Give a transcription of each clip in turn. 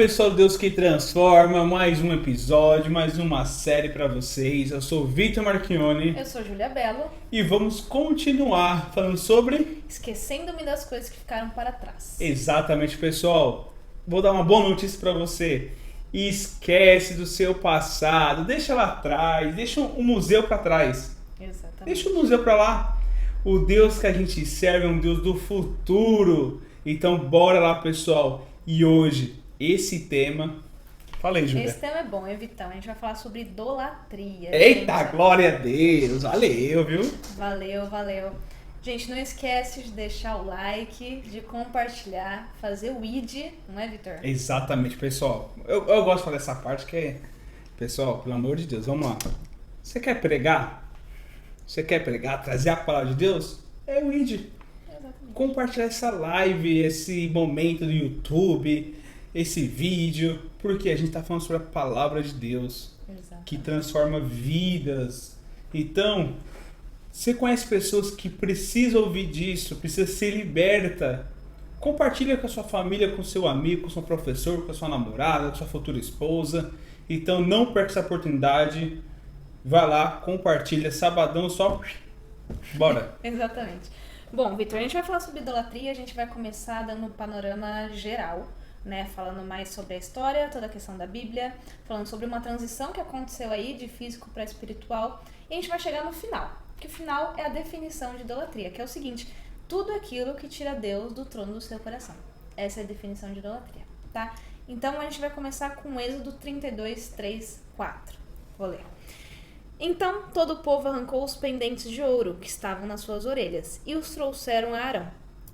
pessoal do Deus que Transforma, mais um episódio, mais uma série para vocês. Eu sou o Victor Marchione. Eu sou Júlia Bello. E vamos continuar falando sobre... Esquecendo-me das coisas que ficaram para trás. Exatamente, pessoal. Vou dar uma boa notícia para você. Esquece do seu passado, deixa lá atrás, deixa o museu para trás. Exatamente. Deixa o museu para lá. O Deus que a gente serve é um Deus do futuro. Então bora lá, pessoal. E hoje, esse tema... Fala aí, Júlia. Esse tema é bom, Vitão. A gente vai falar sobre idolatria. Eita, gente. glória a Deus. Valeu, viu? Valeu. Gente, não esquece de deixar o like, de compartilhar, fazer o id, não é, Vitor? Exatamente, pessoal. Eu gosto de falar dessa parte que é... Pessoal, pelo amor de Deus, vamos lá. Você quer pregar? Você quer pregar, trazer a palavra de Deus? É o id. Compartilhar essa live, esse momento do YouTube, esse vídeo, porque a gente está falando sobre a palavra de Deus. Exatamente. Que transforma vidas. Então, você conhece pessoas que precisam ouvir disso, precisa ser liberta. Compartilha com a sua família, com seu amigo, com seu professor, com a sua namorada, com a sua futura esposa. Então não perca essa oportunidade. Vai lá, compartilha, sabadão só. Bora! Exatamente. Bom, Vitor, a gente vai falar sobre idolatria, a gente vai começar dando um panorama geral, né? Falando mais sobre a história, toda a questão da Bíblia, falando sobre uma transição que aconteceu aí de físico para espiritual, e a gente vai chegar no final, que o final é a definição de idolatria, que é o seguinte: tudo aquilo que tira Deus do trono do seu coração. Essa é a definição de idolatria, tá? Então a gente vai começar com Êxodo 32, 3, 4. Vou ler. Então todo o povo arrancou os pendentes de ouro que estavam nas suas orelhas e os trouxeram a Arão.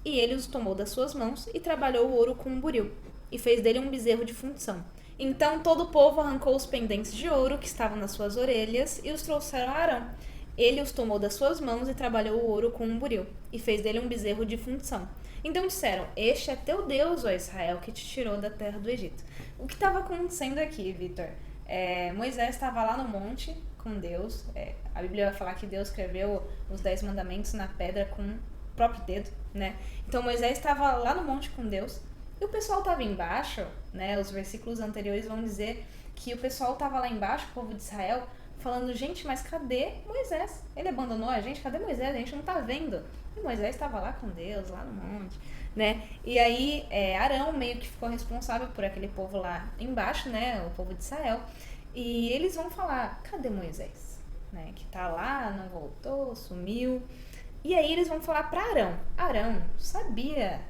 E ele os tomou das suas mãos e trabalhou o ouro com um buril e fez dele um bezerro de função. Então todo o povo arrancou os pendentes de ouro que estavam nas suas orelhas e os trouxeram a Arão. Ele os tomou das suas mãos e trabalhou o ouro com um buril e fez dele um bezerro de função. Então disseram: este é teu Deus, ó Israel, que te tirou da terra do Egito. O que estava acontecendo aqui, Vitor? Moisés estava lá no monte com Deus. A Bíblia vai falar que Deus escreveu os 10 mandamentos na pedra com o próprio dedo, né? Então Moisés estava lá no monte com Deus e o pessoal estava embaixo, né? Os versículos anteriores vão dizer que o pessoal estava lá embaixo, o povo de Israel, falando: gente, mas cadê Moisés? Ele abandonou a gente? Cadê Moisés? A gente não tá vendo. E Moisés estava lá com Deus, lá no monte, né? E aí Arão meio que ficou responsável por aquele povo lá embaixo, né? O povo de Israel. E eles vão falar: cadê Moisés? Né? Que tá lá, não voltou, sumiu. E aí eles vão falar para Arão. Arão sabia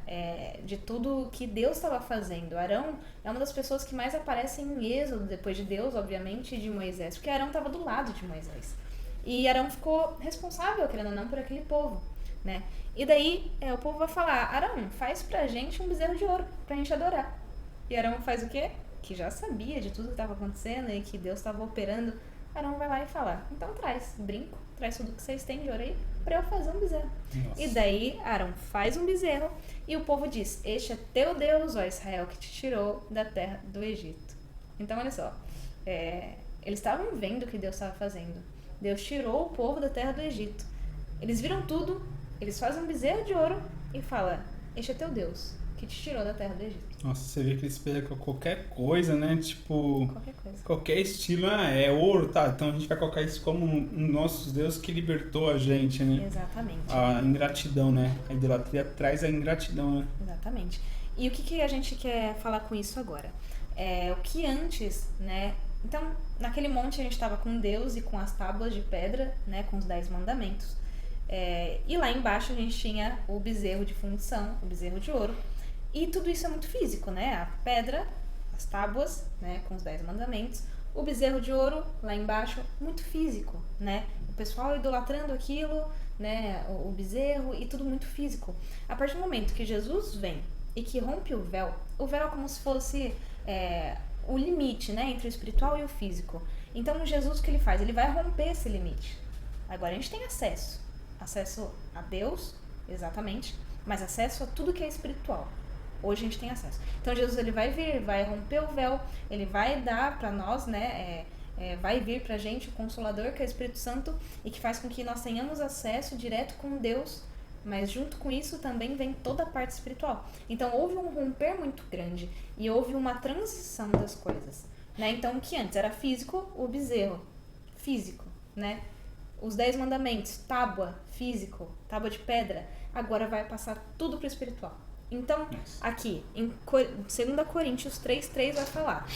de tudo que Deus estava fazendo. Arão é uma das pessoas que mais aparece em Êxodo, depois de Deus, obviamente, e de Moisés. Porque Arão estava do lado de Moisés. E Arão ficou responsável, querendo ou não, por aquele povo. Né? E daí o povo vai falar: Arão, faz pra gente um bezerro de ouro, pra gente adorar. E Arão faz o quê? Que já sabia de tudo que estava acontecendo e que Deus estava operando. Arão vai lá e fala: então traz brinco, traz tudo que vocês têm de ouro aí pra eu fazer um bezerro. Nossa. E daí Arão faz um bezerro e o povo diz: este é teu Deus, ó Israel, que te tirou da terra do Egito. Então olha só, eles estavam vendo o que Deus estava fazendo. Deus tirou o povo da terra do Egito. Eles viram tudo, eles fazem um bezerro de ouro e falam: este é teu Deus, que te tirou da terra do Egito. Nossa, você vê que eles pegam qualquer coisa, né? Tipo, qualquer coisa. Qualquer estilo, é ouro, tá? Então a gente vai colocar isso como um nosso Deus que libertou a gente, né? Exatamente. A ingratidão, né? A idolatria traz a ingratidão, né? Exatamente. E o que a gente quer falar com isso agora? O que antes, né? Então, naquele monte a gente estava com Deus e com as tábuas de pedra, né? Com os 10 mandamentos. E lá embaixo a gente tinha o bezerro de função, o bezerro de ouro. E tudo isso é muito físico, né? A pedra, as tábuas, né, com os 10 mandamentos, o bezerro de ouro lá embaixo, muito físico, né? O pessoal idolatrando aquilo, né, o bezerro, e tudo muito físico. A partir do momento que Jesus vem e que rompe o véu é como se fosse o limite, né, entre o espiritual e o físico. Então Jesus, o que ele faz? Ele vai romper esse limite. Agora a gente tem acesso a Deus, exatamente, mas acesso a tudo que é espiritual. Hoje a gente tem acesso. Então Jesus, ele vai vir, vai romper o véu, ele vai dar para nós, né, vai vir pra gente o Consolador, que é o Espírito Santo, e que faz com que nós tenhamos acesso direto com Deus, mas junto com isso também vem toda a parte espiritual. Então houve um romper muito grande e houve uma transição das coisas, né? Então o que antes era físico, o bezerro, físico, né? Os 10 mandamentos, tábua, físico, tábua de pedra, agora vai passar tudo para o espiritual. Então, aqui, em 2 Coríntios 3:3 vai falar: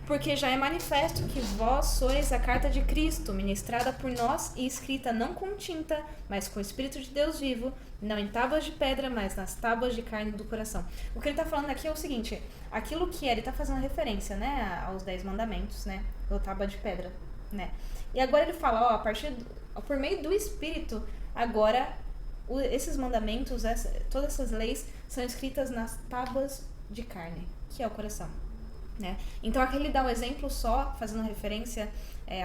porque já é manifesto que vós sois a carta de Cristo, ministrada por nós e escrita não com tinta, mas com o Espírito de Deus vivo, não em tábuas de pedra, mas nas tábuas de carne do coração. O que ele está falando aqui é o seguinte: aquilo que ele está fazendo referência, né, aos 10 mandamentos, né, ou tábua de pedra, né. E agora ele fala, por meio do Espírito, agora esses mandamentos, todas essas leis são escritas nas tábuas de carne, que é o coração. Né? Então aqui ele dá um exemplo só, fazendo referência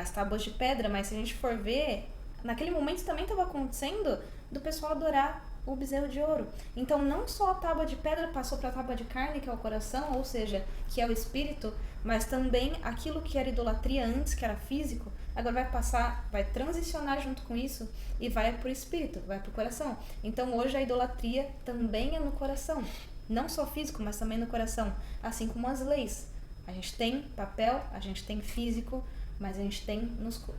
às tábuas de pedra, mas se a gente for ver, naquele momento também estava acontecendo do pessoal adorar o bezerro de ouro. Então não só a tábua de pedra passou para a tábua de carne, que é o coração, ou seja, que é o espírito, mas também aquilo que era idolatria antes, que era físico, agora vai transicionar junto com isso e vai para o espírito, vai para o coração. Então hoje a idolatria também é no coração, não só físico, mas também no coração, assim como as leis. A gente tem papel, a gente tem físico, mas a gente tem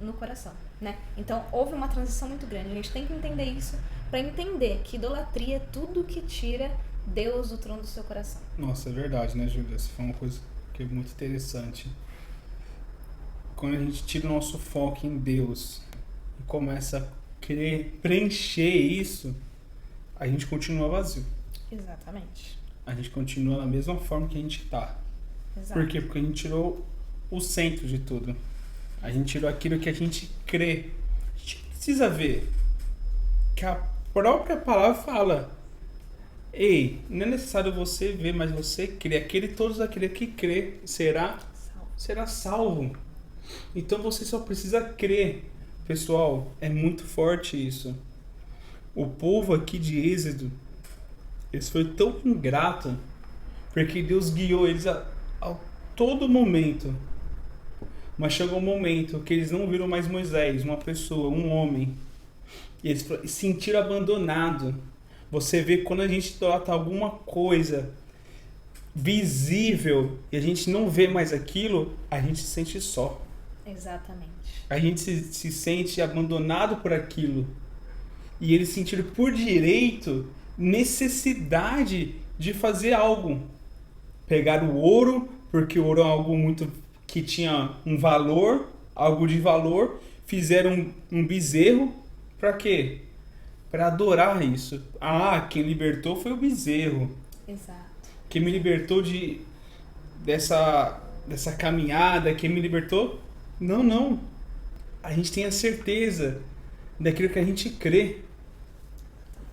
no coração, né? Então, houve uma transição muito grande. A gente tem que entender isso para entender que idolatria é tudo que tira Deus do trono do seu coração. Nossa, é verdade, né, Júlia? Essa foi uma coisa que é muito interessante. Quando a gente tira o nosso foco em Deus e começa a querer preencher isso, a gente continua vazio. Exatamente. A gente continua da mesma forma que a gente está. Exato. Por quê? Porque a gente tirou o centro de tudo. A gente tirou aquilo que a gente crê. A gente precisa ver que a própria palavra fala: ei, não é necessário você ver, mas você crê. Todos aquele que crê será salvo. Então você só precisa crer. Pessoal, é muito forte isso. O povo aqui de Êxodo, eles foram tão ingratos, porque Deus guiou eles a todo momento. Mas chegou um momento que eles não viram mais Moisés, uma pessoa, um homem. E eles se sentiram abandonados. Você vê quando a gente idolatra alguma coisa visível e a gente não vê mais aquilo, a gente se sente só. Exatamente. A gente se sente abandonado por aquilo. E eles sentiram por direito necessidade de fazer algo. Pegar o ouro, porque o ouro é algo muito que tinha um valor, algo de valor, fizeram um bezerro, para quê? Para adorar isso. Ah, quem libertou foi o bezerro. Exato. Quem me libertou dessa caminhada, quem me libertou? Não. A gente tem a certeza daquilo que a gente crê.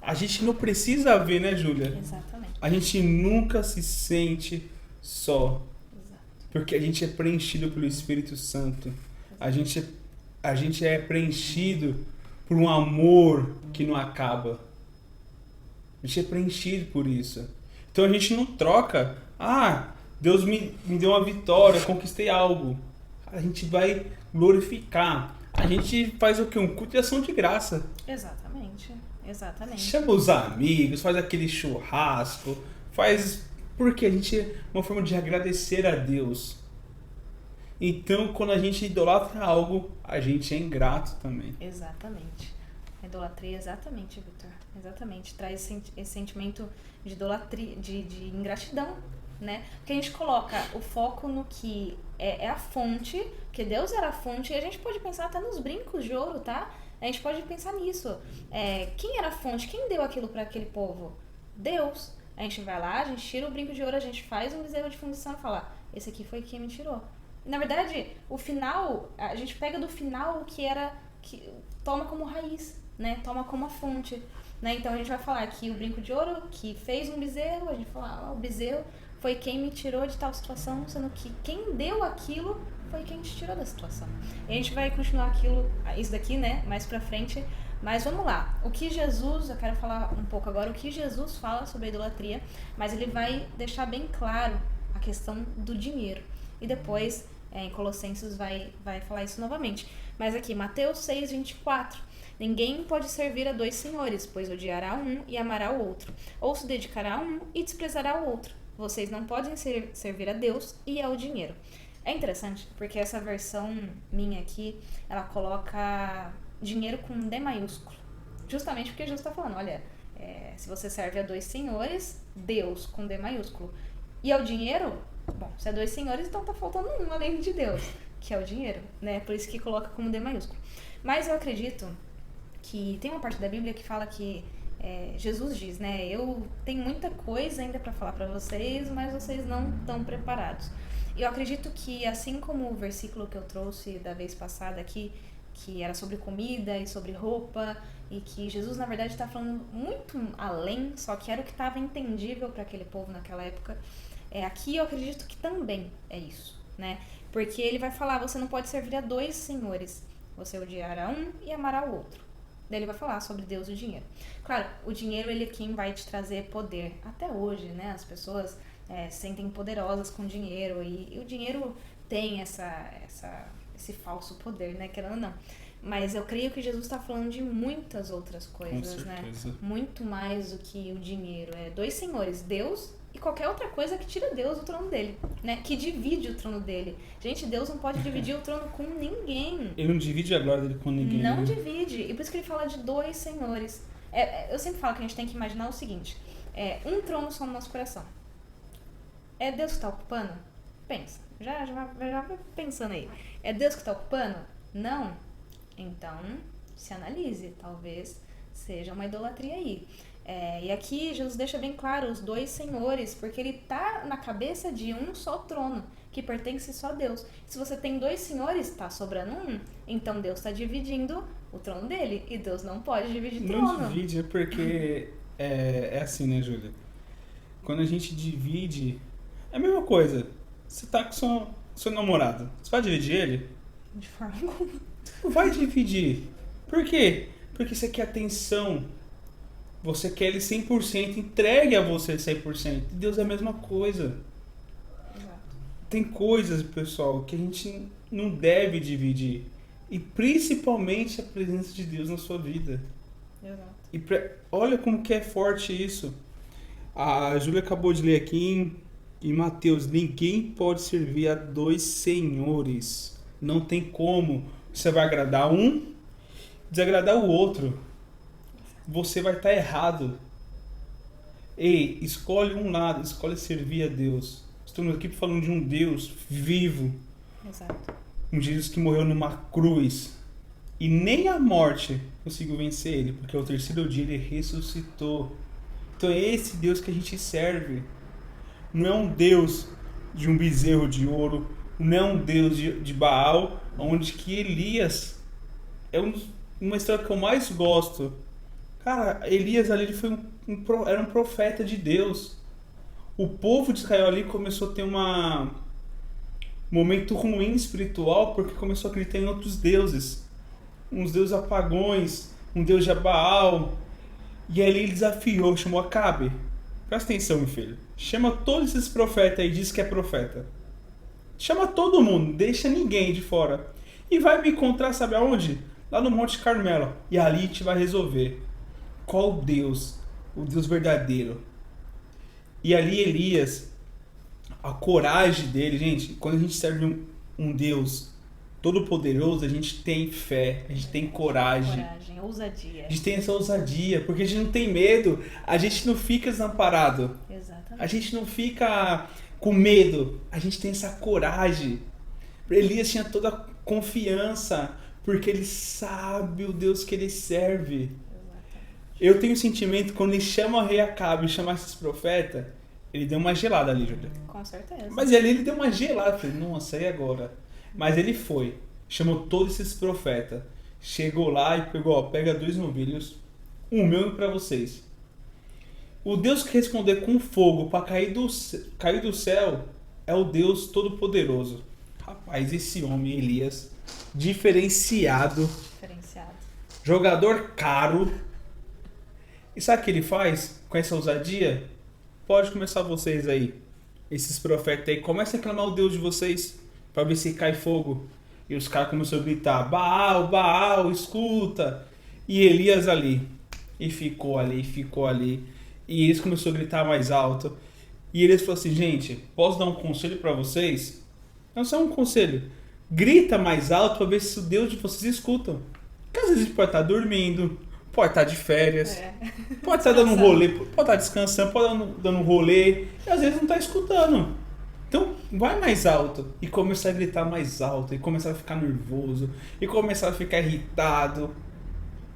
A gente não precisa ver, né, Júlia? Exatamente. A gente nunca se sente só. Exato. Porque a gente é preenchido pelo Espírito Santo. A gente é preenchido por um amor que não acaba. A gente é preenchido por isso. Então a gente não troca. Ah, Deus me deu uma vitória, conquistei algo. A gente vai glorificar. A gente faz o quê? Um culto de ação de graça. Exatamente. Chama os amigos, faz aquele churrasco, porque a gente é uma forma de agradecer a Deus. Então, quando a gente idolatra algo, a gente é ingrato também. Exatamente. A idolatria, exatamente, Victor. Exatamente. Traz esse sentimento de idolatria, de ingratidão, né? Porque a gente coloca o foco no que é a fonte, que Deus era a fonte, e a gente pode pensar até nos brincos de ouro, tá? A gente pode pensar nisso. Quem era a fonte? Quem deu aquilo para aquele povo? Deus. A gente vai lá, a gente tira o brinco de ouro, a gente faz um bezerro de fundição e fala: esse aqui foi quem me tirou. Na verdade, o final, a gente pega do final o que toma como raiz, né? Toma como a fonte, né? Então a gente vai falar que o brinco de ouro que fez um bezerro, a gente fala: o bezerro foi quem me tirou de tal situação, sendo que quem deu aquilo foi quem te tirou da situação. E a gente vai continuar isso daqui, né, mais pra frente. Mas vamos lá. Eu quero falar um pouco agora o que Jesus fala sobre a idolatria, mas ele vai deixar bem claro a questão do dinheiro. E depois, em Colossenses, vai falar isso novamente. Mas aqui, Mateus 6:24. Ninguém pode servir a dois senhores, pois odiará um e amará o outro, ou se dedicará a um e desprezará o outro. Vocês não podem servir a Deus e ao dinheiro. É interessante, porque essa versão minha aqui, ela coloca dinheiro com D maiúsculo. Justamente porque Jesus está falando, olha, se você serve a dois senhores, Deus com D maiúsculo. E ao dinheiro, bom, se é dois senhores, então tá faltando um além de Deus, que é o dinheiro, né? Por isso que coloca como D maiúsculo. Mas eu acredito que tem uma parte da Bíblia que fala que Jesus diz, né? Eu tenho muita coisa ainda para falar para vocês, mas vocês não estão preparados. E eu acredito que, assim como o versículo que eu trouxe da vez passada aqui, que era sobre comida e sobre roupa, e que Jesus, na verdade, está falando muito além, só que era o que estava entendível para aquele povo naquela época. Aqui eu acredito que também é isso, né? Porque ele vai falar, você não pode servir a dois senhores, você odiará um e amará o outro. Daí ele vai falar sobre Deus e o dinheiro. Claro, o dinheiro ele é quem vai te trazer poder. Até hoje, né? As pessoas se sentem poderosas com dinheiro e o dinheiro tem esse falso poder, né? Querendo ou não. Mas eu creio que Jesus está falando de muitas outras coisas, né? Muito mais do que o dinheiro. É dois senhores, Deus e qualquer outra coisa que tira Deus do trono dele, né? Que divide o trono dele. Gente, Deus não pode dividir o trono com ninguém. Ele não divide a glória dele com ninguém. Não divide. E por isso que ele fala de dois senhores. Eu sempre falo que a gente tem que imaginar o seguinte. Um trono só no nosso coração. É Deus que está ocupando? Pensa. Já vai pensando aí. É Deus que está ocupando? Não. Então, se analise. Talvez seja uma idolatria aí. E aqui Jesus deixa bem claro os dois senhores, porque ele tá na cabeça de um só trono, que pertence só a Deus. Se você tem dois senhores, tá sobrando um, então Deus tá dividindo o trono dele, e Deus não pode dividir trono. Não divide, porque é assim, né, Júlia? Quando a gente divide, é a mesma coisa. Você tá com seu namorado, você vai dividir ele? De forma alguma. Não vai dividir. Por quê? Porque você quer atenção. Você quer ele 100%, entregue a você 100%. Deus é a mesma coisa. Exato. Tem coisas, pessoal, que a gente não deve dividir. E principalmente a presença de Deus na sua vida. Exato. Olha como que é forte isso. A Júlia acabou de ler aqui em Mateus. Ninguém pode servir a dois senhores. Não tem como. Você vai agradar um, desagradar o outro. Você vai estar errado. Ei, escolhe um lado, escolhe servir a Deus. Estamos aqui falando de um Deus vivo. Exato. Um Jesus que morreu numa cruz. E nem a morte conseguiu vencer ele, porque ao terceiro dia ele ressuscitou. Então é esse Deus que a gente serve. Não é um Deus de um bezerro de ouro. Não é um Deus de Baal, onde que Elias é uma história que eu mais gosto. Cara, Elias ali foi era um profeta de Deus. O povo de Israel ali começou a ter um momento ruim espiritual porque começou a acreditar em outros deuses. Uns deuses apagões, um deus de Baal. E ali ele desafiou, chamou Acabe. Presta atenção, meu filho. Chama todos esses profetas aí e diz que é profeta. Chama todo mundo, deixa ninguém de fora. E vai me encontrar, sabe aonde? Lá no Monte Carmelo. E ali a gente vai resolver. Qual Deus? O Deus verdadeiro. E ali Elias, a coragem dele, gente, quando a gente serve um Deus todo-poderoso, a gente tem fé, a gente tem coragem, ousadia. A gente tem essa ousadia, porque a gente não tem medo, a gente não fica desamparado. Exatamente. A gente não fica com medo, a gente tem essa coragem. Elias tinha toda a confiança, porque ele sabe o Deus que ele serve. Eu tenho o sentimento que quando ele chama o rei Acabe e chama esses profetas, ele deu uma gelada ali, Júlia. Com certeza. Mas ali ele deu uma gelada. Eu falei, nossa, e agora? Mas ele foi, chamou todos esses profetas, chegou lá e pegou, pega 2 novilhos, um meu para vocês. O Deus que responder com fogo para cair do céu é o Deus Todo-Poderoso. Rapaz, esse homem, Elias, diferenciado, jogador caro. E sabe o que ele faz com essa ousadia? Pode começar vocês aí, esses profetas aí, comecem a clamar o Deus de vocês, para ver se cai fogo. E os caras começaram a gritar, Baal, Baal, escuta. E Elias ali. E ficou ali, ficou ali. E eles começaram a gritar mais alto. E eles falaram assim, gente, posso dar um conselho pra vocês? Não só um conselho. Grita mais alto pra ver se o Deus de vocês escutam. Porque às vezes pode estar dormindo, pode estar de férias, pode estar dando um rolê, pode estar descansando, pode estar dando um rolê. E às vezes não está escutando. Então vai mais alto. E começar a gritar mais alto. E começar a ficar nervoso. E começar a ficar irritado.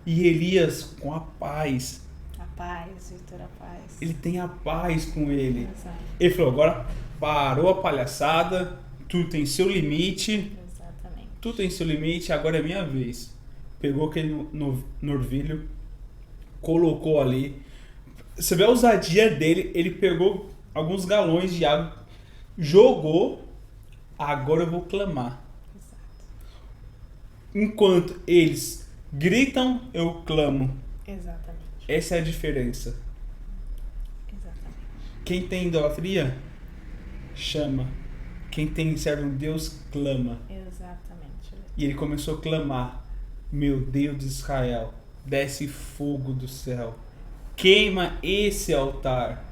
E Elias com a paz. A paz, Vitor, a paz. Ele tem a paz com ele. Exato. Ele falou, agora parou a palhaçada, tudo tem seu limite, Exatamente. tudo tem seu limite, agora é minha vez. Pegou aquele novilho, colocou ali. Você vê a ousadia dele, ele pegou alguns galões de água, jogou, agora eu vou clamar. Exato. Enquanto eles gritam, eu clamo. Exatamente. Essa é a diferença. Exatamente. Quem tem idolatria, chama. Quem serve um Deus, clama. Exatamente. E ele começou a clamar: meu Deus de Israel, desce fogo do céu, queima esse altar.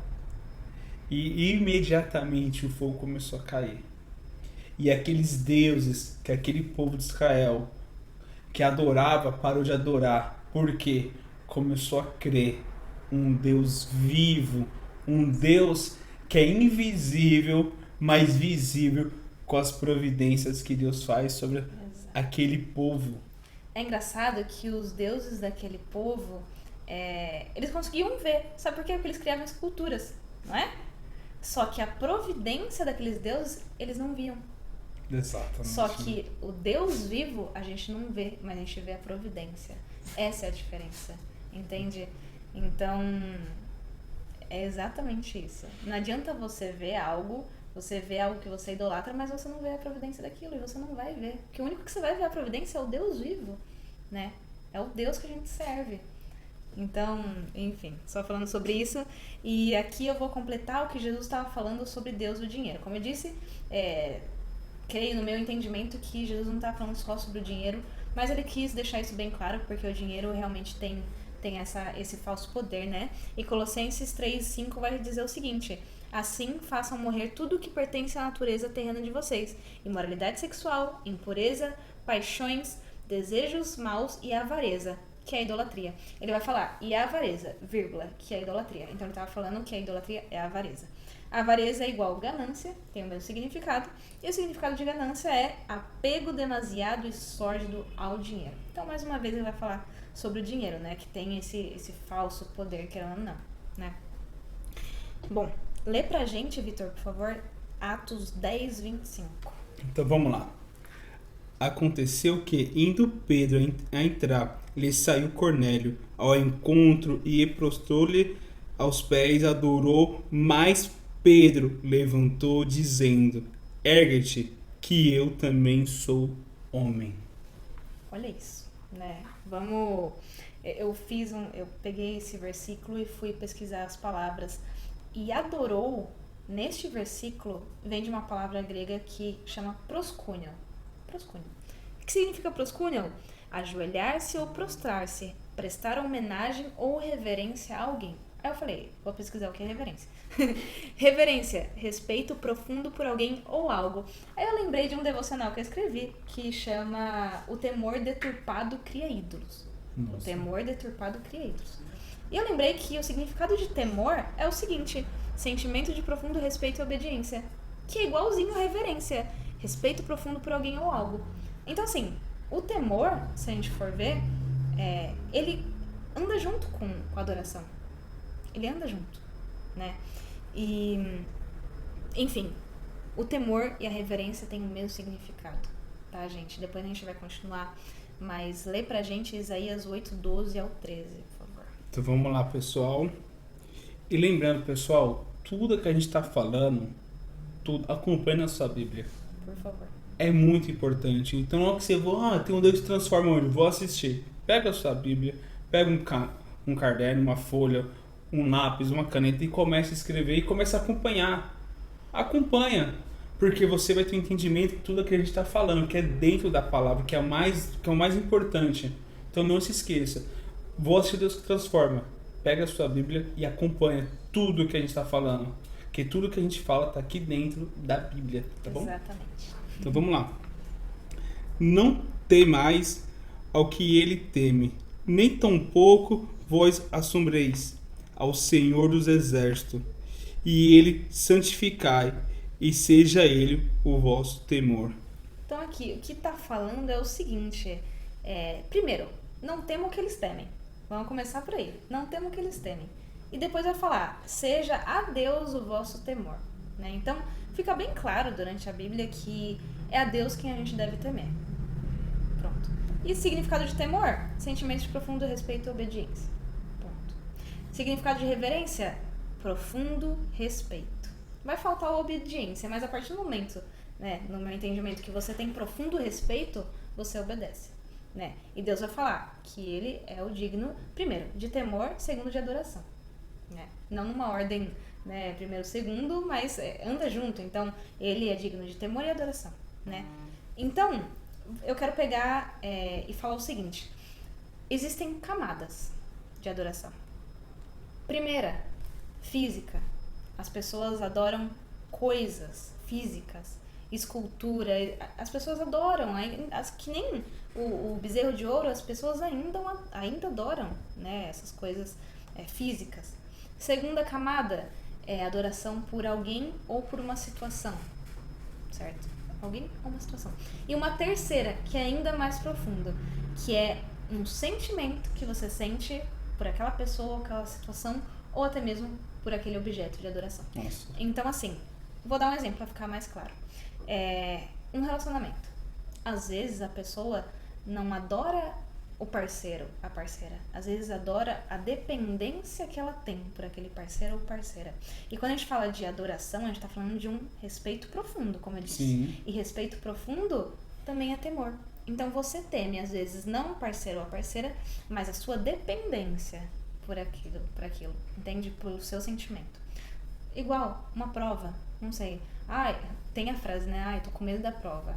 E imediatamente o fogo começou a cair. E aqueles deuses, que aquele povo de Israel que adorava, parou de adorar. Por quê? Começou a crer um Deus vivo, um Deus que é invisível, mas visível com as providências que Deus faz sobre aquele povo. É engraçado que os deuses daquele povo, eles conseguiam ver. Sabe por quê? Porque eles criavam esculturas, não é? Só que a providência daqueles deuses, eles não viam. Exatamente. Só que o Deus vivo, a gente não vê, mas a gente vê a providência. Essa é a diferença, entende? Então, é exatamente isso. Não adianta você ver algo que você idolatra, mas você não vê a providência daquilo, e você não vai ver. Porque o único que você vai ver a providência é o Deus vivo, né? É o Deus que a gente serve. Então, enfim, só falando sobre isso. E aqui eu vou completar o que Jesus estava falando sobre Deus e o dinheiro. Como eu disse, creio no meu entendimento que Jesus não está falando só sobre o dinheiro, mas ele quis deixar isso bem claro, porque o dinheiro realmente tem esse falso poder, né? E Colossenses 3:5 vai dizer o seguinte: assim façam morrer tudo o que pertence à natureza terrena de vocês: imoralidade sexual, impureza, paixões, desejos maus e avareza, que é a idolatria. Ele vai falar, e a avareza, vírgula, que é a idolatria. Então ele estava falando que a idolatria é a avareza. A avareza é igual ganância, tem o mesmo significado, e o significado de ganância é apego demasiado e sórdido ao dinheiro. Então, mais uma vez, ele vai falar sobre o dinheiro, né? Que tem esse falso poder, querendo ou não, né? Bom, lê pra gente, Vitor, por favor, Atos 10:25. Então, vamos lá. Aconteceu que, indo Pedro a entrar, lhe saiu Cornélio ao encontro e prostrou-lhe aos pés, adorou, mas Pedro levantou dizendo: ergue-te, que eu também sou homem. Olha isso, né? Eu peguei esse versículo e fui pesquisar as palavras. E adorou, neste versículo, vem de uma palavra grega que chama proskunion. Proskunion. O que significa proskunion? Ajoelhar-se ou prostrar-se, prestar homenagem ou reverência a alguém. Aí eu falei, vou pesquisar o que é reverência. Reverência, respeito profundo por alguém ou algo. Aí eu lembrei de um devocional que eu escrevi, que chama O Temor Deturpado Cria Ídolos. Nossa. O temor deturpado cria ídolos. E eu lembrei que o significado de temor é o seguinte: sentimento de profundo respeito e obediência, que é igualzinho a reverência, respeito profundo por alguém ou algo. Então assim, o temor, se a gente for ver, ele anda junto com a adoração. Ele anda junto, né? E, enfim, o temor e a reverência têm o mesmo significado, tá, gente? Depois a gente vai continuar, mas lê pra gente Isaías 8:12 ao 13, por favor. Então vamos lá, pessoal. E lembrando, pessoal, tudo que a gente tá falando, tudo, acompanhe na sua Bíblia. Por favor. É muito importante. Então, não é que você vai, tem um Deus que transforma onde? Vou assistir. Pega a sua Bíblia, pega um caderno, uma folha, um lápis, uma caneta e começa a escrever e começa a acompanhar. Acompanha, porque você vai ter um entendimento de tudo que a gente está falando, que é dentro da palavra, que é o mais importante. Então não se esqueça. Voz de Deus que transforma. Pega a sua Bíblia e acompanha tudo que a gente está falando. Porque tudo que a gente fala está aqui dentro da Bíblia, tá bom? Exatamente. Então vamos lá. Não temais ao que ele teme, nem tampouco vós assombreis ao Senhor dos Exércitos, e ele santificai, e seja ele o vosso temor. Então aqui, o que está falando é o seguinte, primeiro, não temam o que eles temem. Vamos começar por aí. Não temam o que eles temem. E depois vai falar, seja a Deus o vosso temor. Né? Então, fica bem claro durante a Bíblia que é a Deus quem a gente deve temer. Pronto. E significado de temor? Sentimento de profundo respeito e obediência. Ponto. Significado de reverência? Profundo respeito. Vai faltar a obediência, mas a partir do momento, né, no meu entendimento, que você tem profundo respeito, você obedece. Né? E Deus vai falar que ele é o digno, primeiro, de temor, segundo, de adoração. Né? Não numa ordem, né, primeiro, segundo, mas anda junto. Então, ele é digno de temor e adoração. Né? Então, eu quero pegar e falar o seguinte. Existem camadas de adoração. Primeira, física. As pessoas adoram coisas físicas, escultura. As pessoas adoram, que nem o bezerro de ouro, as pessoas ainda adoram, né, essas coisas físicas. Segunda camada é adoração por alguém ou por uma situação, certo? Alguém ou uma situação. E uma terceira, que é ainda mais profunda, que é um sentimento que você sente por aquela pessoa, ou aquela situação, ou até mesmo por aquele objeto de adoração. Nossa. Então, assim, vou dar um exemplo para ficar mais claro. Um relacionamento. Às vezes a pessoa não adora o parceiro, a parceira. Às vezes adora a dependência que ela tem por aquele parceiro ou parceira. E quando a gente fala de adoração, a gente está falando de um respeito profundo, como eu disse. Sim. E respeito profundo também é temor. Então você teme, às vezes, não o parceiro ou a parceira, mas a sua dependência por aquilo, entende? Pelo seu sentimento. Igual, uma prova, não sei. Tem a frase, né? Tô com medo da prova.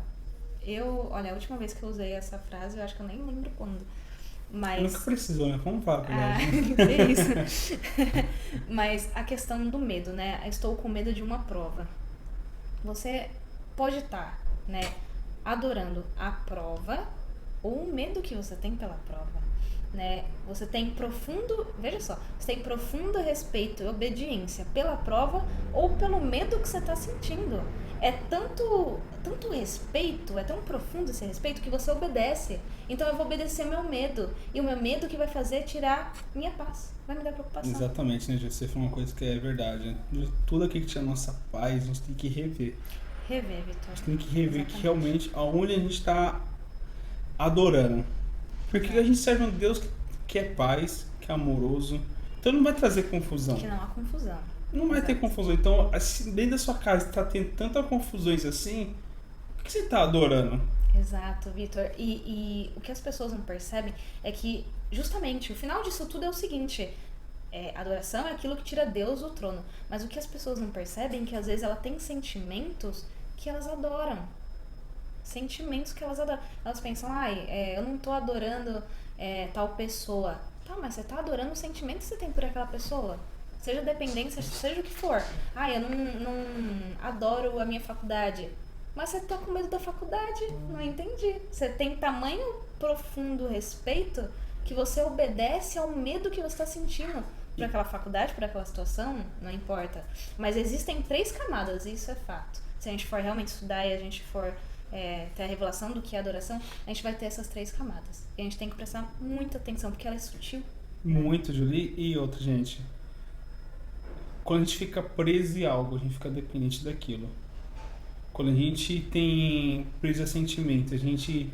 Olha, a última vez que eu usei essa frase, eu acho que eu nem lembro quando. Mas... Nunca precisou, né? Vamos falar pra é isso. Mas a questão do medo, né? Estou com medo de uma prova. Você pode estar, né, adorando a prova ou o medo que você tem pela prova. Né? Você tem veja só, você tem profundo respeito e obediência pela prova ou pelo medo que você está sentindo. É tanto respeito, é tão profundo esse respeito que você obedece. Então eu vou obedecer meu medo. E o meu medo que vai fazer é tirar minha paz, vai me dar preocupação. Exatamente, né, Jô? Você falou uma coisa que é verdade. Né? De tudo aqui que tinha nossa paz, a gente tem que rever. Rever, Vitor. A gente tem que rever Exatamente. que realmente aonde a gente está adorando. Porque a gente serve um Deus que é paz, que é amoroso. Então não vai trazer confusão. Que não há confusão. Não vai ter confusão. Então, assim, dentro da sua casa está tendo tantas confusões assim, o que você está adorando? Exato, Vitor. E o que as pessoas não percebem é que, justamente, o final disso tudo é o seguinte: adoração é aquilo que tira Deus do trono. Mas o que as pessoas não percebem é que, às vezes, ela tem sentimentos que elas adoram. Sentimentos que elas adoram. Elas pensam, eu não tô adorando tal pessoa. Tá, mas você tá adorando o sentimento que você tem por aquela pessoa. Seja dependência, seja o que for. Eu não adoro a minha faculdade. Mas você tá com medo da faculdade. Não entendi. Você tem tamanho profundo respeito que você obedece ao medo que você tá sentindo por aquela faculdade, por aquela situação, não importa. Mas existem 3 camadas, e isso é fato. Se a gente for realmente estudar e a gente for ter a revelação do que é adoração, a gente vai ter essas 3 camadas. E a gente tem que prestar muita atenção, porque ela é sutil. Muito, Julie. E outra, gente. Quando a gente fica preso em algo, a gente fica dependente daquilo. Quando a gente tem preso a sentimento, a gente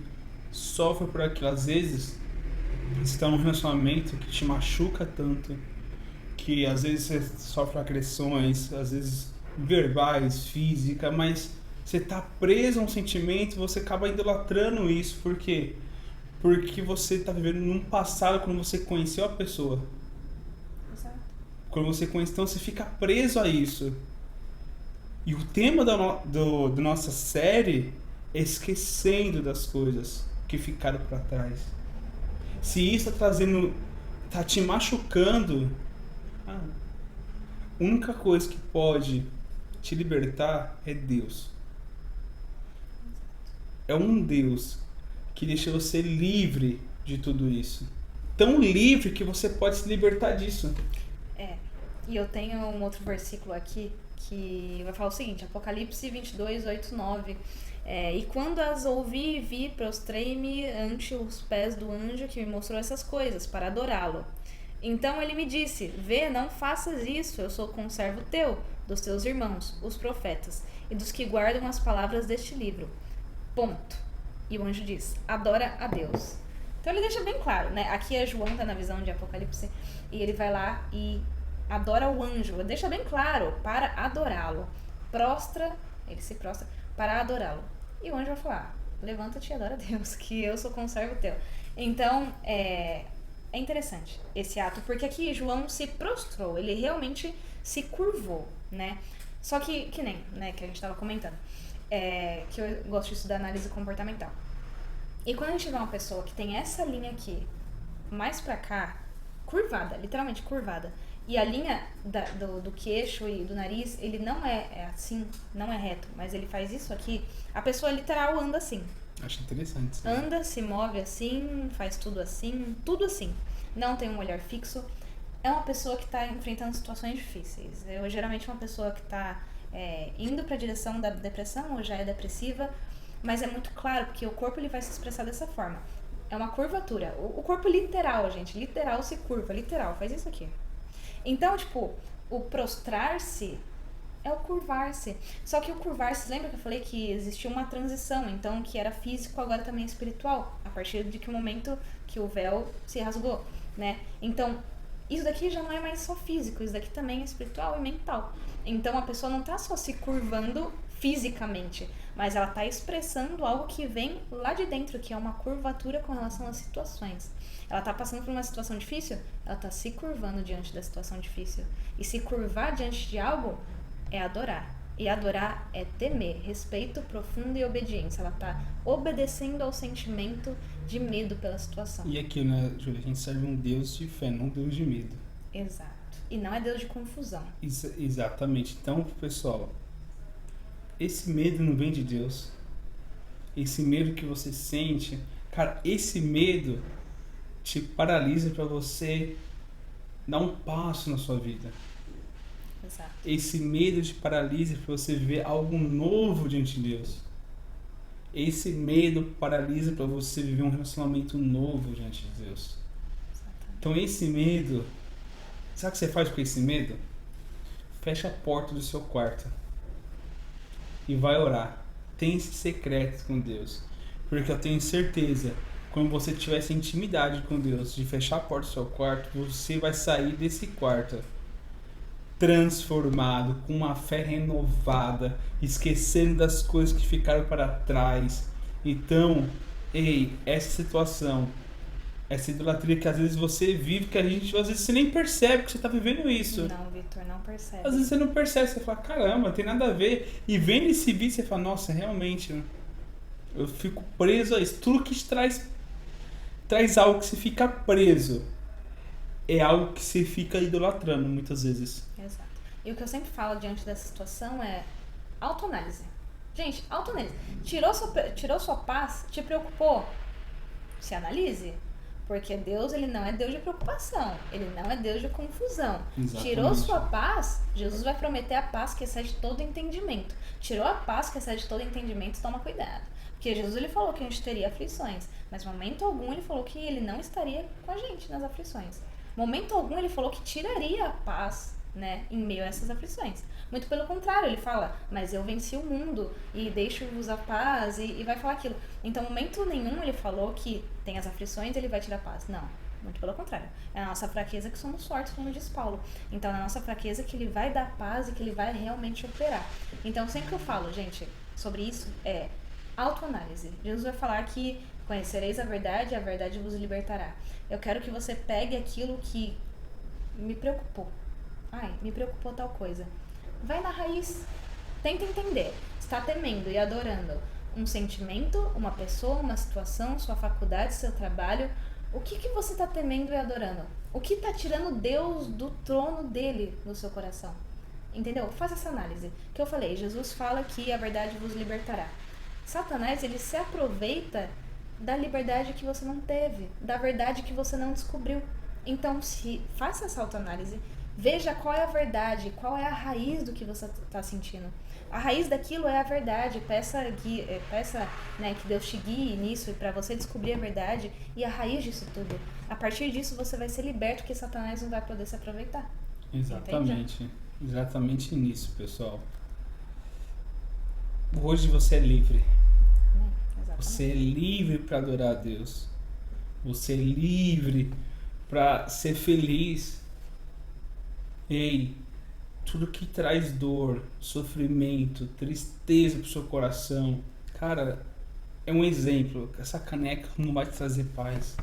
sofre por aquilo. Às vezes, você está num relacionamento que te machuca tanto, que às vezes você sofre agressões, às vezes verbais, físicas, mas você está preso a um sentimento, você acaba idolatrando isso. Por quê? Porque você está vivendo num passado quando você conheceu a pessoa. Exato. Quando você conhece, então você fica preso a isso. E o tema da nossa série é esquecendo das coisas que ficaram para trás. Se isso está trazendo tá te machucando, a única coisa que pode te libertar é Deus. É um Deus que deixa você livre de tudo isso. Tão livre que você pode se libertar disso. E eu tenho um outro versículo aqui que vai falar o seguinte, Apocalipse 22, 8, 9. E quando as ouvi e vi, prostrei-me ante os pés do anjo que me mostrou essas coisas, para adorá-lo. Então ele me disse, vê, não faças isso, eu sou conservo teu, dos teus irmãos, os profetas, e dos que guardam as palavras deste livro. Ponto. E o anjo diz, adora a Deus. Então ele deixa bem claro, né? Aqui é João, tá na visão de Apocalipse, e ele vai lá e adora o anjo, deixa bem claro, para adorá-lo. Ele se prostra para adorá-lo. E o anjo vai falar, levanta-te e adora a Deus, que eu sou conservo teu. Então, é interessante esse ato, porque aqui João se prostrou, ele realmente se curvou, né? Só que nem, né, que a gente tava comentando, que eu gosto de estudar análise comportamental. E quando a gente vê uma pessoa que tem essa linha aqui, mais pra cá, curvada, literalmente curvada, e a linha do queixo e do nariz, ele não é assim, não é reto, mas ele faz isso aqui, a pessoa literal anda assim. Acho interessante. Sim. Anda, se move assim, faz tudo assim. Não tem um olhar fixo. É uma pessoa que está enfrentando situações difíceis. Geralmente é uma pessoa que está indo para a direção da depressão ou já é depressiva, mas é muito claro, porque o corpo ele vai se expressar dessa forma. É uma curvatura. O corpo literal, gente, literal se curva, literal, faz isso aqui. Então, tipo, o prostrar-se é o curvar-se. Só que o curvar-se, lembra que eu falei que existia uma transição, então, que era físico, agora também é espiritual, a partir de que momento que o véu se rasgou, né? Então, isso daqui já não é mais só físico, isso daqui também é espiritual e mental. Então, a pessoa não tá só se curvando fisicamente, mas ela tá expressando algo que vem lá de dentro, que é uma curvatura com relação às situações. Ela tá passando por uma situação difícil, ela tá se curvando diante da situação difícil. E se curvar diante de algo é adorar. E adorar é temer, respeito profundo e obediência. Ela tá obedecendo ao sentimento de medo pela situação. E aqui, né, Júlia, a gente serve um Deus de fé, não um Deus de medo. Exato. E não é Deus de confusão. Exatamente. Então, pessoal, esse medo não vem de Deus. Esse medo que você sente, cara, esse medo te paralisa para você dar um passo na sua vida. Exato. Esse medo te paralisa para você ver algo novo diante de Deus. Esse medo paralisa para você viver um relacionamento novo diante de Deus. Exatamente. Então esse medo, sabe o que você faz com esse medo? Fecha a porta do seu quarto e vai orar. Tem esse secreto com Deus. Porque eu tenho certeza, quando você tiver essa intimidade com Deus, de fechar a porta do seu quarto, você vai sair desse quarto transformado, com uma fé renovada, esquecendo das coisas que ficaram para trás. Então, essa situação, essa idolatria que às vezes você vive, que a gente, às vezes você nem percebe que você está vivendo isso. Não, Vitor, não percebe. Às vezes você não percebe, você fala, caramba, não tem nada a ver. E vendo esse vídeo, você fala, nossa, realmente, eu fico preso a isso. Tudo que traz algo que você fica preso é algo que você fica idolatrando muitas vezes. Exato. E o que eu sempre falo diante dessa situação é autoanálise. Gente, autoanálise. Tirou sua paz? Te preocupou? Se analise. Porque Deus, ele não é Deus de preocupação. Ele não é Deus de confusão. Exatamente. Tirou sua paz, Jesus vai prometer a paz que excede todo entendimento. Tirou a paz que excede todo entendimento, toma cuidado. Porque Jesus, ele falou que a gente teria aflições. Mas em momento algum, ele falou que ele não estaria com a gente nas aflições. Momento algum ele falou que tiraria a paz, né, em meio a essas aflições. Muito pelo contrário, ele fala, mas eu venci o mundo e deixo-vos a paz e vai falar aquilo. Então, momento nenhum ele falou que tem as aflições e ele vai tirar a paz. Não, muito pelo contrário. É a nossa fraqueza que somos fortes, como diz Paulo. Então, é a nossa fraqueza que ele vai dar paz e que ele vai realmente operar. Então, sempre que eu falo, gente, sobre isso, é autoanálise. Jesus vai falar que conhecereis a verdade vos libertará. Eu quero que você pegue aquilo que me preocupou. Me preocupou tal coisa. Vai na raiz. Tenta entender. Está temendo e adorando um sentimento, uma pessoa, uma situação, sua faculdade, seu trabalho. O que você está temendo e adorando? O que está tirando Deus do trono dele no seu coração? Entendeu? Faça essa análise. Que eu falei, Jesus fala que a verdade vos libertará. Satanás, ele se aproveita da liberdade que você não teve, da verdade que você não descobriu. Então, faça essa autoanálise, veja qual é a verdade, qual é a raiz do que você está sentindo. A raiz daquilo é a verdade. Peça né, que Deus te guie nisso para você descobrir a verdade e a raiz disso tudo. A partir disso você vai ser liberto, que Satanás não vai poder se aproveitar. Exatamente. Entende? Exatamente nisso, pessoal. Hoje você é livre. Você é livre para adorar a Deus. Você é livre para ser feliz. Ei, tudo que traz dor, sofrimento, tristeza pro seu coração, cara, é um exemplo. Essa caneca não vai te trazer paz.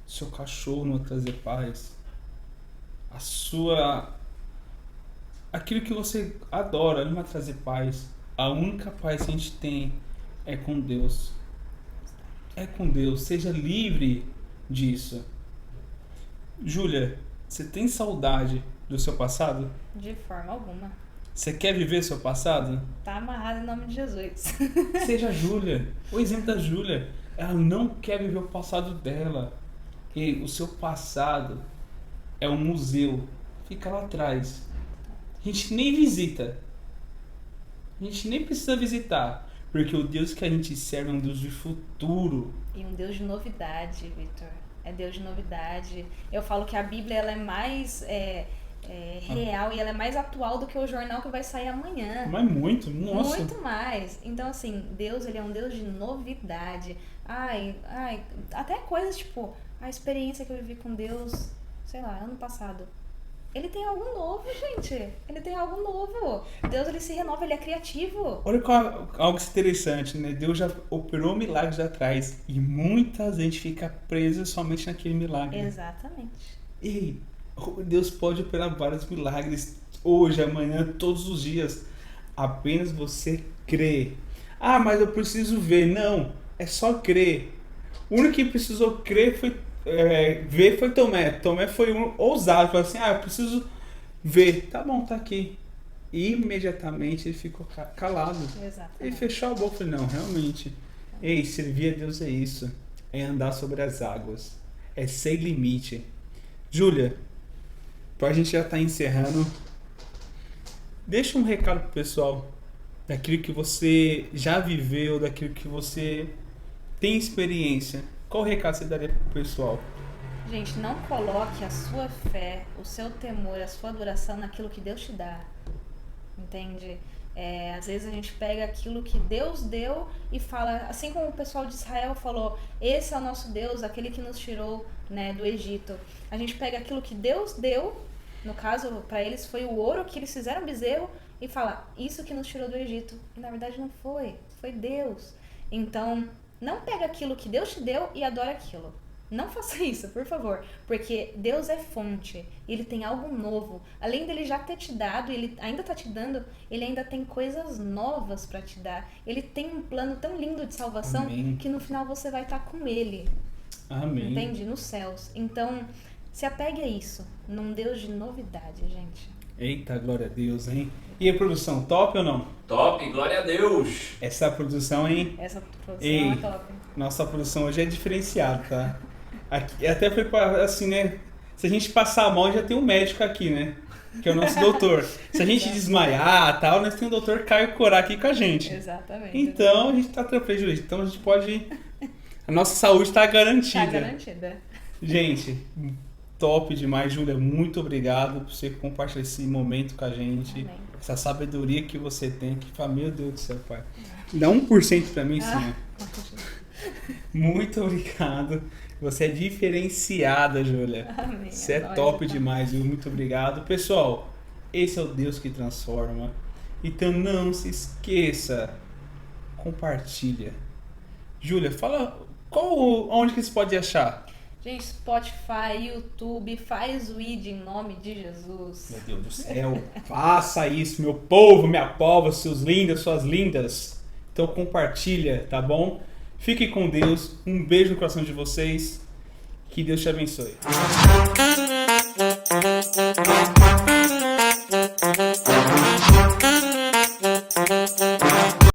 Seu cachorro não vai trazer paz. Aquilo que você adora não vai trazer paz. A única paz que a gente tem é com Deus. É com Deus. Seja livre disso. Júlia, você tem saudade do seu passado? De forma alguma. Você quer viver seu passado? Tá amarrado em nome de Jesus. Seja a Júlia. O exemplo da Júlia. Ela não quer viver o passado dela. E o seu passado é um museu. Fica lá atrás. A gente nem visita. A gente nem precisa visitar. Porque o Deus que a gente serve é um Deus de futuro. E um Deus de novidade, Victor. É Deus de novidade. Eu falo que a Bíblia ela é mais real e ela é mais atual do que o jornal que vai sair amanhã. Mas muito, nossa. Muito mais. Então, assim, Deus, ele é um Deus de novidade. Até coisas tipo, a experiência que eu vivi com Deus, sei lá, ano passado. Ele tem algo novo, gente. Ele tem algo novo. Deus, ele se renova, ele é criativo. Olha algo interessante, né? Deus já operou milagres atrás e muita gente fica presa somente naquele milagre. Exatamente. E Deus pode operar vários milagres hoje, amanhã, todos os dias. Apenas você crê. Ah, mas eu preciso ver. Não, é só crer. O único que precisou crer ver foi Tomé. Tomé foi ousado, falou assim, eu preciso ver. Tá bom, tá aqui. E imediatamente ele ficou calado. Exatamente. Ele fechou a boca e falou, não, realmente. Ei, servir a Deus é isso. É andar sobre as águas. É sem limite. Júlia, a gente já tá encerrando. Deixa um recado pro pessoal. Daquilo que você já viveu, daquilo que você tem experiência. Qual recado você daria pro pessoal? Gente, não coloque a sua fé, o seu temor, a sua adoração naquilo que Deus te dá. Entende? Às vezes a gente pega aquilo que Deus deu e fala, assim como o pessoal de Israel falou, esse é o nosso Deus, aquele que nos tirou, né, do Egito. A gente pega aquilo que Deus deu, no caso, para eles foi o ouro que eles fizeram bezerro, e fala, isso que nos tirou do Egito. E na verdade não foi Deus. Então, não pega aquilo que Deus te deu e adora aquilo. Não faça isso, por favor. Porque Deus é fonte. Ele tem algo novo. Além dele já ter te dado, ele ainda tá te dando, ele ainda tem coisas novas para te dar. Ele tem um plano tão lindo de salvação. Amém. Que no final você vai estar com ele. Amém. Entende? Nos céus. Então, se apegue a isso. Num Deus de novidade, gente. Eita, glória a Deus, hein? E a produção, top ou não? Top, glória a Deus! Essa produção, hein? Essa produção é top. Nossa produção hoje é diferenciada, tá? Aqui, até foi assim, né? Se a gente passar mal, já tem um médico aqui, né? Que é o nosso doutor. Se a gente desmaiar e tal, nós temos o doutor Caio Corá aqui com a gente. Exatamente. Então, a gente tá tranquilo, gente. Então, a gente pode... A nossa saúde tá garantida. Tá garantida. Gente... Top demais, Júlia. Muito obrigado por você compartilhar esse momento com a gente. Amém. Essa sabedoria que você tem. Que fala, meu Deus do céu, pai. Dá 1% pra mim, sim. Muito obrigado. Você é diferenciada, Júlia. Amém. Você é top demais, viu? Muito obrigado. Pessoal, esse é o Deus que transforma. Então não se esqueça. Compartilha. Júlia, fala onde que você pode achar? Gente, Spotify, YouTube, faz o ID em nome de Jesus. Meu Deus do céu, faça isso, meu povo, minha pova, seus lindos, suas lindas. Então compartilha, tá bom? Fique com Deus, um beijo no coração de vocês, que Deus te abençoe.